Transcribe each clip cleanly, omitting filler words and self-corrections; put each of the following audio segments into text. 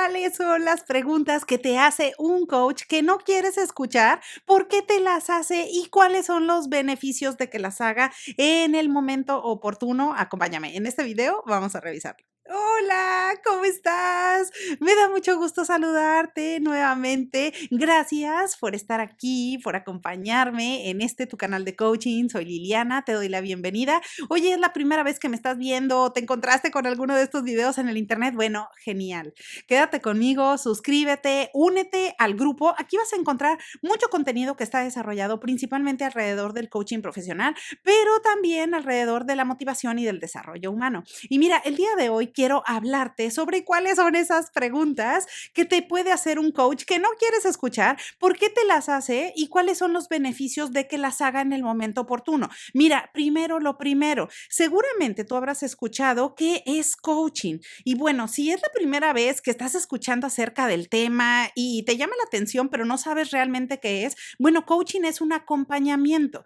¿Cuáles son las preguntas que te hace un coach que no quieres escuchar? ¿Por qué te las hace? ¿Y cuáles son los beneficios de que las haga en el momento oportuno? Acompáñame. En este video vamos a revisarlo. Hola, ¿cómo estás? Me da mucho gusto saludarte nuevamente. Gracias por estar aquí, por acompañarme en este tu canal de coaching. Soy Liliana, te doy la bienvenida. Oye, ¿es la primera vez que me estás viendo? ¿Te encontraste con alguno de estos videos en el internet? Bueno, genial. Quédate conmigo, suscríbete, únete al grupo. Aquí vas a encontrar mucho contenido que está desarrollado principalmente alrededor del coaching profesional, pero también alrededor de la motivación y del desarrollo humano. Y mira, el día de hoy quiero hablarte sobre cuáles son esas preguntas que te puede hacer un coach que no quieres escuchar, por qué te las hace y cuáles son los beneficios de que las haga en el momento oportuno. Mira, primero lo primero, seguramente tú habrás escuchado qué es coaching. Y bueno, si es la primera vez que estás escuchando acerca del tema y te llama la atención, pero no sabes realmente qué es, bueno, coaching es un acompañamiento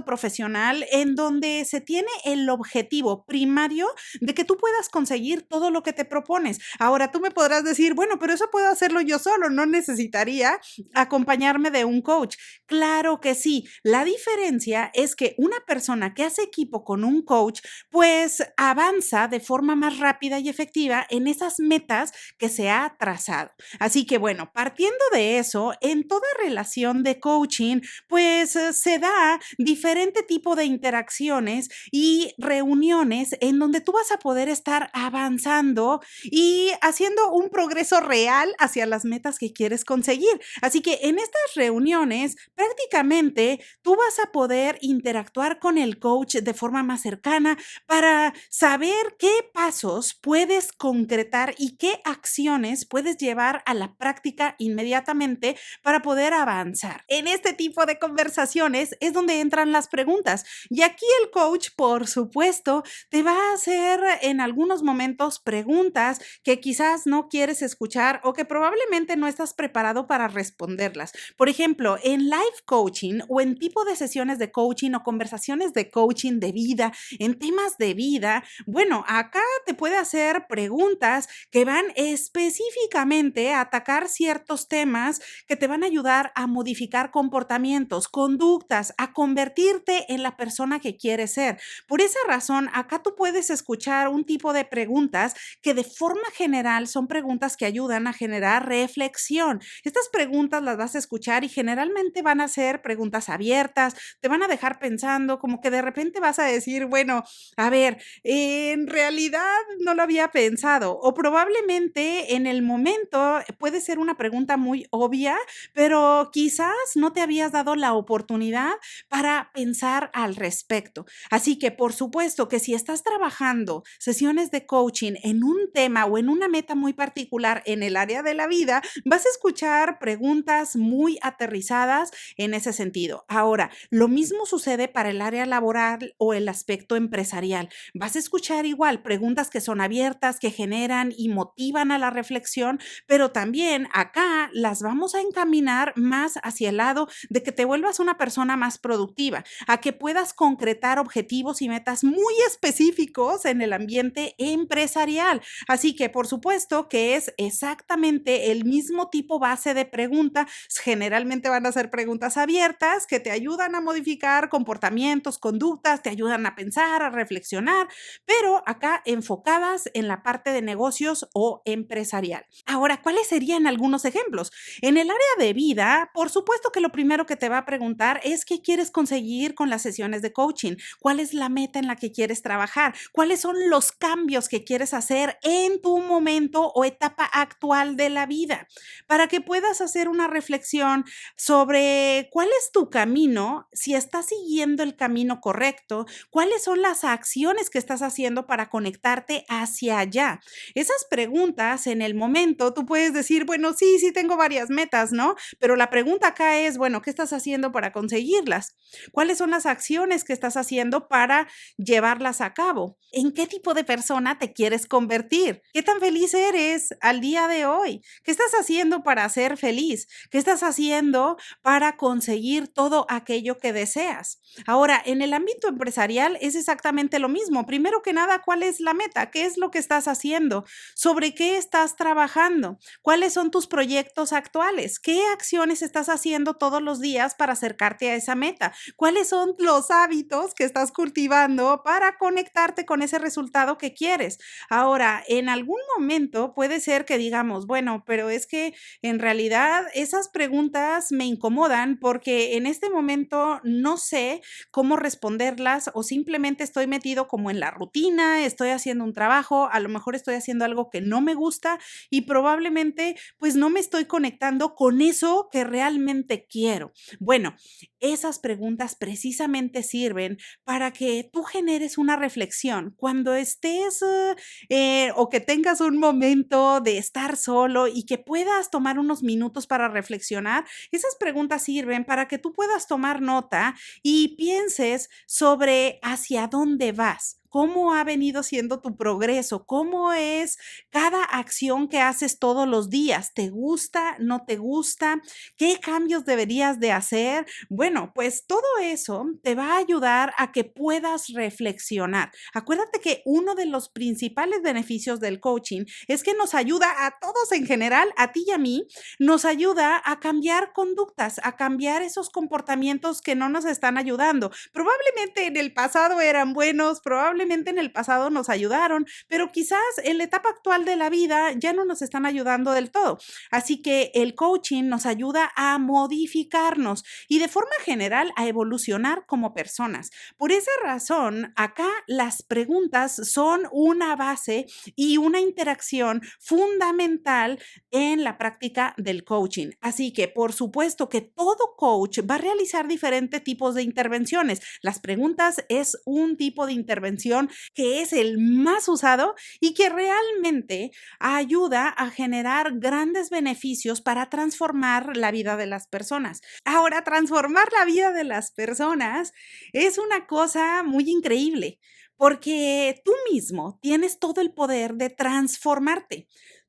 profesional en donde se tiene el objetivo primario de que tú puedas conseguir todo lo que te propones. Ahora, tú me podrás decir, bueno, pero eso puedo hacerlo yo solo, no necesitaría acompañarme de un coach. Claro que sí. La diferencia es que una persona que hace equipo con un coach, pues avanza de forma más rápida y efectiva en esas metas que se ha trazado. Así que bueno, partiendo de eso, en toda relación de coaching, pues se da diferente tipo de interacciones y reuniones en donde tú vas a poder estar avanzando y haciendo un progreso real hacia las metas que quieres conseguir. Así que en estas reuniones, prácticamente tú vas a poder interactuar con el coach de forma más cercana para saber qué pasos puedes concretar y qué acciones puedes llevar a la práctica inmediatamente para poder avanzar. En este tipo de conversaciones es donde entran las preguntas. Y aquí el coach, por supuesto, te va a hacer en algunos momentos preguntas que quizás no quieres escuchar o que probablemente no estás preparado para responderlas. Por ejemplo, en life coaching o en tipo de sesiones de coaching o conversaciones de coaching de vida, en temas de vida, bueno, acá te puede hacer preguntas que van específicamente a atacar ciertos temas que te van a ayudar a modificar comportamientos, conductas, a convertirte en la persona que quieres ser. Por esa razón, acá tú puedes escuchar un tipo de preguntas que de forma general son preguntas que ayudan a generar reflexión. Estas preguntas las vas a escuchar y generalmente van a ser preguntas abiertas, te van a dejar pensando, como que de repente vas a decir, bueno, a ver, en realidad no lo había pensado o probablemente en el momento puede ser una pregunta muy obvia, pero quizás no te habías dado la oportunidad para pensar al respecto. Así que, por supuesto que si estás trabajando sesiones de coaching en un tema o en una meta muy particular en el área de la vida, vas a escuchar preguntas muy aterrizadas en ese sentido. Ahora, lo mismo sucede para el área laboral o el aspecto empresarial. Vas a escuchar igual preguntas que son abiertas, que generan y motivan a la reflexión, pero también acá las vamos a encaminar más hacia el lado de que te vuelvas una persona más productiva, a que puedas concretar objetivos y metas muy específicos en el ambiente empresarial. Así que, por supuesto, que es exactamente el mismo tipo base de pregunta. Generalmente van a ser preguntas abiertas que te ayudan a modificar comportamientos, conductas, te ayudan a pensar, a reflexionar, pero acá enfocadas en la parte de negocios o empresarial. Ahora, ¿cuáles serían algunos ejemplos? En el área de vida, por supuesto que lo primero que te va a preguntar es qué quieres conseguir con las sesiones de coaching, cuál es la meta en la que quieres trabajar, cuáles son los cambios que quieres hacer en tu momento o etapa actual de la vida, para que puedas hacer una reflexión sobre cuál es tu camino, si estás siguiendo el camino correcto, cuáles son las acciones que estás haciendo para conectarte hacia allá. Esas preguntas en el momento tú puedes decir, bueno, sí tengo varias metas, ¿no? Pero la pregunta acá es, bueno, ¿qué estás haciendo para conseguirlas? ¿Cuáles son las acciones que estás haciendo para llevarlas a cabo? ¿En qué tipo de persona te quieres convertir? ¿Qué tan feliz eres al día de hoy? ¿Qué estás haciendo para ser feliz? ¿Qué estás haciendo para conseguir todo aquello que deseas? Ahora, en el ámbito empresarial es exactamente lo mismo. Primero que nada, ¿cuál es la meta? ¿Qué es lo que estás haciendo? ¿Sobre qué estás trabajando? ¿Cuáles son tus proyectos actuales? ¿Qué acciones estás haciendo todos los días para acercarte a esa meta? ¿Cuáles son los hábitos que estás cultivando para conectarte con ese resultado que quieres? Ahora, en algún momento puede ser que digamos, bueno, pero es que en realidad esas preguntas me incomodan porque en este momento no sé cómo responderlas o simplemente estoy metido como en la rutina, estoy haciendo un trabajo, a lo mejor estoy haciendo algo que no me gusta y probablemente pues no me estoy conectando con eso que realmente quiero. Bueno, esas preguntas precisamente sirven para que tú generes una reflexión cuando estés o que tengas un momento de estar solo y que puedas tomar unos minutos para reflexionar. Esas preguntas sirven para que tú puedas tomar nota y pienses sobre hacia dónde vas. ¿Cómo ha venido siendo tu progreso? ¿Cómo es cada acción que haces todos los días? ¿Te gusta? ¿No te gusta? ¿Qué cambios deberías de hacer? Bueno, pues todo eso te va a ayudar a que puedas reflexionar. Acuérdate que uno de los principales beneficios del coaching es que nos ayuda a todos en general, a ti y a mí, nos ayuda a cambiar conductas, a cambiar esos comportamientos que no nos están ayudando. Probablemente en el pasado eran buenos, probablemente en el pasado nos ayudaron, pero quizás en la etapa actual de la vida ya no nos están ayudando del todo. Así que el coaching nos ayuda a modificarnos y de forma general a evolucionar como personas. Por esa razón, acá las preguntas son una base y una interacción fundamental en la práctica del coaching. Así que, por supuesto que todo coach va a realizar diferentes tipos de intervenciones. Las preguntas es un tipo de intervención que es el más usado y que realmente ayuda a generar grandes beneficios para transformar la vida de las personas. Ahora, transformar la vida de las personas es una cosa muy increíble porque tú mismo tienes todo el poder de transformarte.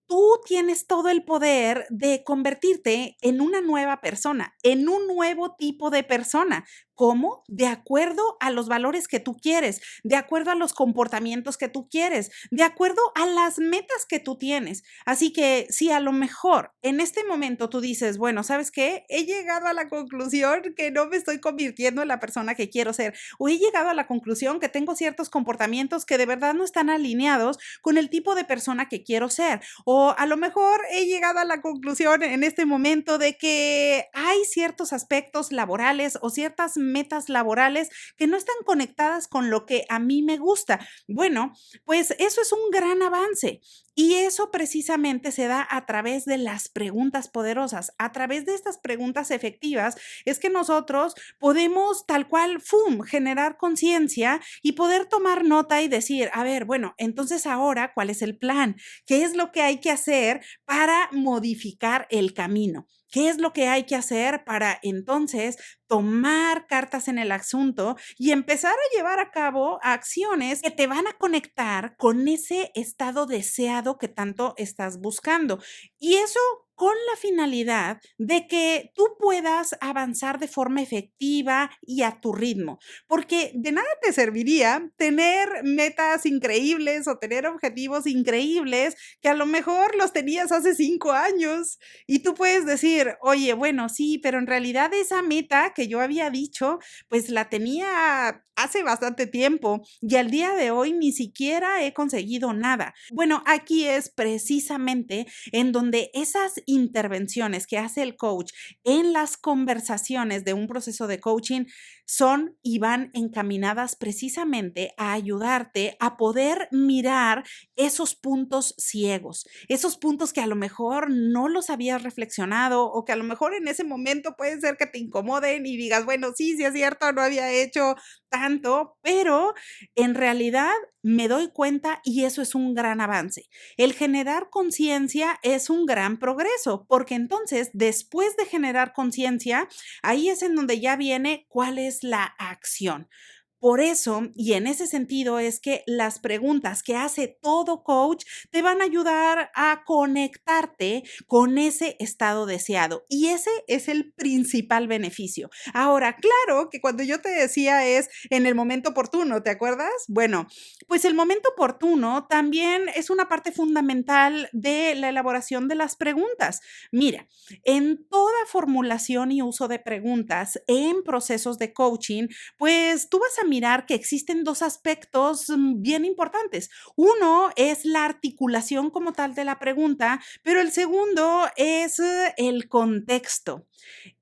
Tú tienes todo el poder de convertirte en una nueva persona, en un nuevo tipo de persona. ¿Cómo? De acuerdo a los valores que tú quieres, de acuerdo a los comportamientos que tú quieres, de acuerdo a las metas que tú tienes. Así que si a lo mejor en este momento tú dices, bueno, ¿sabes qué? He llegado a la conclusión que no me estoy convirtiendo en la persona que quiero ser, o he llegado a la conclusión que tengo ciertos comportamientos que de verdad no están alineados con el tipo de persona que quiero ser, o a lo mejor he llegado a la conclusión en este momento de que hay ciertos aspectos laborales o ciertas metas laborales que no están conectadas con lo que a mí me gusta. Bueno, pues eso es un gran avance y eso precisamente se da a través de las preguntas poderosas, a través de estas preguntas efectivas es que nosotros podemos tal cual, ¡fum!, generar conciencia y poder tomar nota y decir, a ver, bueno, entonces ahora, ¿cuál es el plan? ¿Qué es lo que hay que hacer para modificar el camino? ¿Qué es lo que hay que hacer para entonces tomar cartas en el asunto y empezar a llevar a cabo acciones que te van a conectar con ese estado deseado que tanto estás buscando? Y eso con la finalidad de que tú puedas avanzar de forma efectiva y a tu ritmo, porque de nada te serviría tener metas increíbles o tener objetivos increíbles que a lo mejor los tenías hace 5 años y tú puedes decir, oye, bueno, sí, pero en realidad esa meta que yo había dicho, pues la tenía hace bastante tiempo y al día de hoy ni siquiera he conseguido nada. Bueno, aquí es precisamente en donde esas intervenciones que hace el coach en las conversaciones de un proceso de coaching son y van encaminadas precisamente a ayudarte a poder mirar esos puntos ciegos, esos puntos que a lo mejor no los habías reflexionado o que a lo mejor en ese momento puede ser que te incomoden y digas, bueno, sí, sí es cierto, no había hecho tanto, pero en realidad me doy cuenta y eso es un gran avance. El generar conciencia es un gran progreso, porque entonces después de generar conciencia, ahí es en donde ya viene cuál es la acción. Por eso, y en ese sentido, es que las preguntas que hace todo coach te van a ayudar a conectarte con ese estado deseado. Y ese es el principal beneficio. Ahora, claro que cuando yo te decía es en el momento oportuno, ¿te acuerdas? Bueno, pues el momento oportuno también es una parte fundamental de la elaboración de las preguntas. Mira, en toda formulación y uso de preguntas en procesos de coaching, pues tú vas a mirar que existen dos aspectos bien importantes. Uno es la articulación como tal de la pregunta, pero el segundo es el contexto.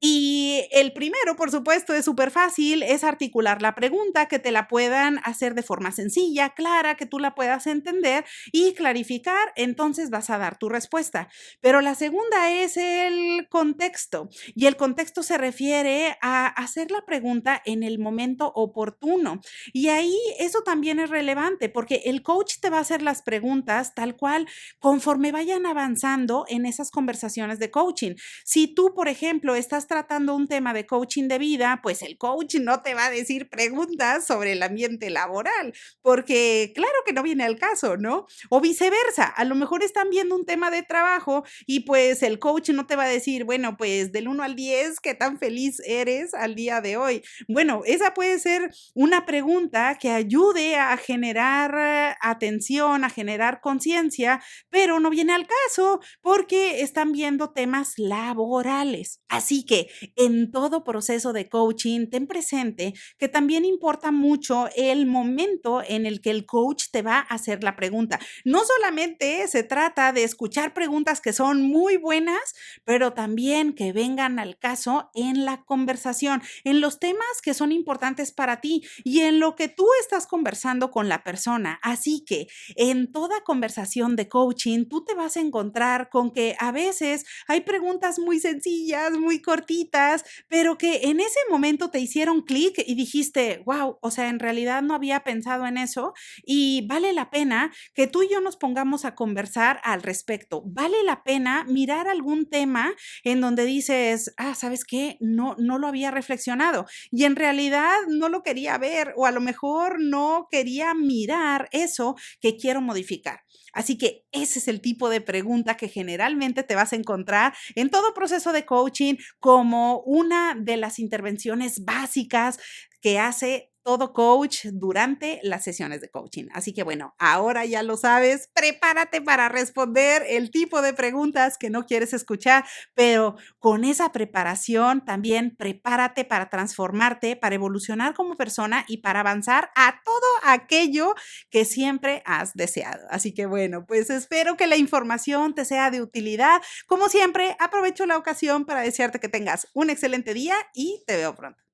Y el primero, por supuesto, es súper fácil, es articular la pregunta, que te la puedan hacer de forma sencilla, clara, que tú la puedas entender y clarificar, entonces vas a dar tu respuesta. Pero la segunda es el contexto, y el contexto se refiere a hacer la pregunta en el momento oportuno. Y ahí eso también es relevante, porque el coach te va a hacer las preguntas tal cual conforme vayan avanzando en esas conversaciones de coaching. Si tú, por ejemplo, estás tratando un tema de coaching de vida, pues el coach no te va a decir preguntas sobre el ambiente laboral, porque claro que no viene al caso, ¿no? O viceversa, a lo mejor están viendo un tema de trabajo y pues el coach no te va a decir, bueno, pues del 1 al 10, ¿qué tan feliz eres al día de hoy? Bueno, esa puede ser una pregunta que ayude a generar atención, a generar conciencia, pero no viene al caso porque están viendo temas laborales. Así que en todo proceso de coaching, ten presente que también importa mucho el momento en el que el coach te va a hacer la pregunta. No solamente se trata de escuchar preguntas que son muy buenas, pero también que vengan al caso en la conversación, en los temas que son importantes para ti y en lo que tú estás conversando con la persona. Así que en toda conversación de coaching, tú te vas a encontrar con que a veces hay preguntas muy sencillas, muy cortitas, pero que en ese momento te hicieron clic y dijiste, wow, o sea, en realidad no había pensado en eso y vale la pena que tú y yo nos pongamos a conversar al respecto. Vale la pena mirar algún tema en donde dices, ¿sabes qué? No lo había reflexionado y en realidad no lo quería ver o a lo mejor no quería mirar eso que quiero modificar. Así que ese es el tipo de pregunta que generalmente te vas a encontrar en todo proceso de coaching como una de las intervenciones básicas que hace todo coach durante las sesiones de coaching. Así que bueno, ahora ya lo sabes, prepárate para responder el tipo de preguntas que no quieres escuchar, pero con esa preparación también prepárate para transformarte, para evolucionar como persona y para avanzar a todo aquello que siempre has deseado. Así que bueno, pues espero que la información te sea de utilidad. Como siempre, aprovecho la ocasión para desearte que tengas un excelente día y te veo pronto.